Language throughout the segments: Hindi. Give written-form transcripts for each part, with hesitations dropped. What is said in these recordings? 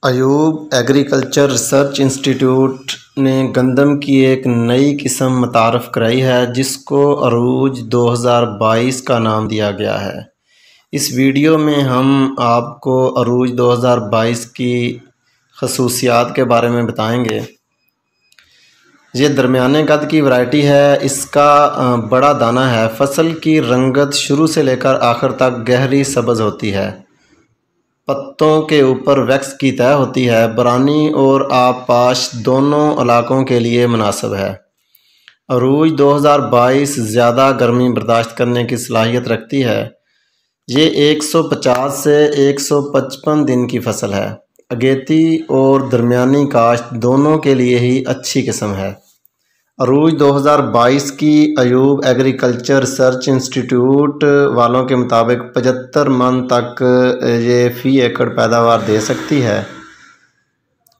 अयूब एग्रीकल्चर रिसर्च इंस्टीट्यूट ने गंदम की एक नई किस्म मुतारफ़ कराई है जिसको अरूज 2022 का नाम दिया गया है। इस वीडियो में हम आपको अरूज 2022 की खसूसियात के बारे में बताएंगे। ये दरमियाने कद की वैरायटी है। इसका बड़ा दाना है। फसल की रंगत शुरू से लेकर आखिर तक गहरी सब्ज़ होती है। पत्तों के ऊपर वैक्स की तह होती है। बरानी और आबपाश दोनों इलाकों के लिए मुनासिब है। अरूज 2022 ज़्यादा गर्मी बर्दाश्त करने की सलाहियत रखती है। ये 150 से 155 दिन की फसल है। अगेती और दरमियानी काश्त दोनों के लिए ही अच्छी किस्म है। अरूज 2022 की अयूब एग्रीकल्चर रिसर्च इंस्टीट्यूट वालों के मुताबिक 75 मन तक ये फ़ी एकड़ पैदावार दे सकती है।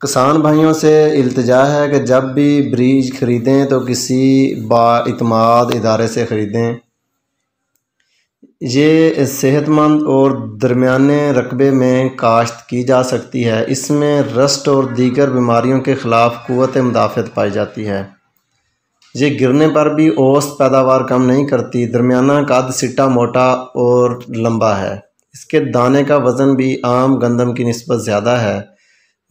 किसान भाइयों से इल्तिजा है कि जब भी बीज ख़रीदें तो किसी बाइतमाद इदारे से ख़रीदें। ये सेहतमंद और दरमियाने रकबे में काश्त की जा सकती है। इसमें रस्ट और दीगर बीमारियों के ख़िलाफ़ क़ुव्वत मुदाफ़अत पाई जाती है। ये गिरने पर भी औसत पैदावार कम नहीं करती। दरमियाना कद सिट्टा मोटा और लंबा है। इसके दाने का वज़न भी आम गंदम की निस्बत ज़्यादा है।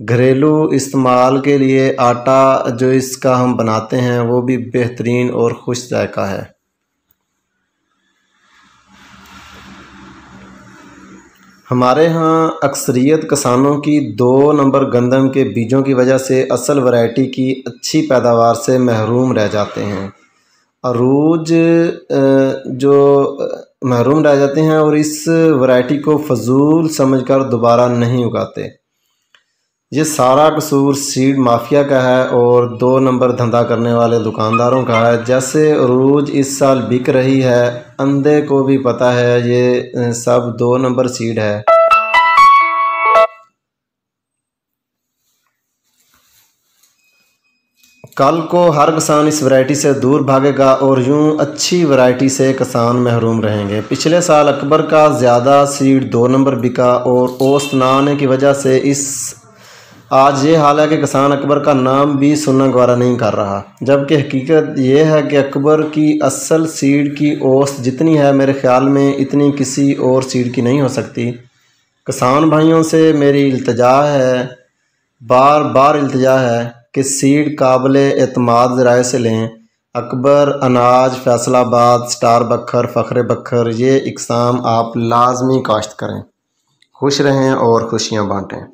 घरेलू इस्तेमाल के लिए आटा जो इसका हम बनाते हैं वो भी बेहतरीन और खुश जायका है। हमारे यहाँ अक्सरियत किसानों की 2 नंबर गंदम के बीजों की वजह से असल वैरायटी की अच्छी पैदावार से महरूम रह जाते हैं। अरूज जो महरूम रह जाते हैं और इस वैरायटी को फजूल समझकर दोबारा नहीं उगाते। ये सारा कसूर सीड माफिया का है और 2 नंबर धंधा करने वाले दुकानदारों का है। जैसे अरूज इस साल बिक रही है, अंधे को भी पता है ये सब 2 नंबर सीड है। कल को हर किसान इस वैरायटी से दूर भागेगा और यूं अच्छी वैरायटी से किसान महरूम रहेंगे। पिछले साल अकबर का ज़्यादा सीड 2 नंबर बिका और औसत ना आने की वजह से आज ये हाल है कि किसान अकबर का नाम भी सुनना गवारा नहीं कर रहा। जबकि हकीकत ये है कि अकबर की असल सीड की औसत जितनी है मेरे ख़्याल में इतनी किसी और सीड की नहीं हो सकती। किसान भाइयों से मेरी इल्तिजा है, बार बार इल्तिजा है कि सीड काबिले एतमाद ज़राए से लें। अकबर, अनाज, फैसलाबाद, स्टार बखर, फ़ख्र बखर ये इकसाम आप लाजमी काश्त करें। खुश रहें और खुशियाँ बाँटें।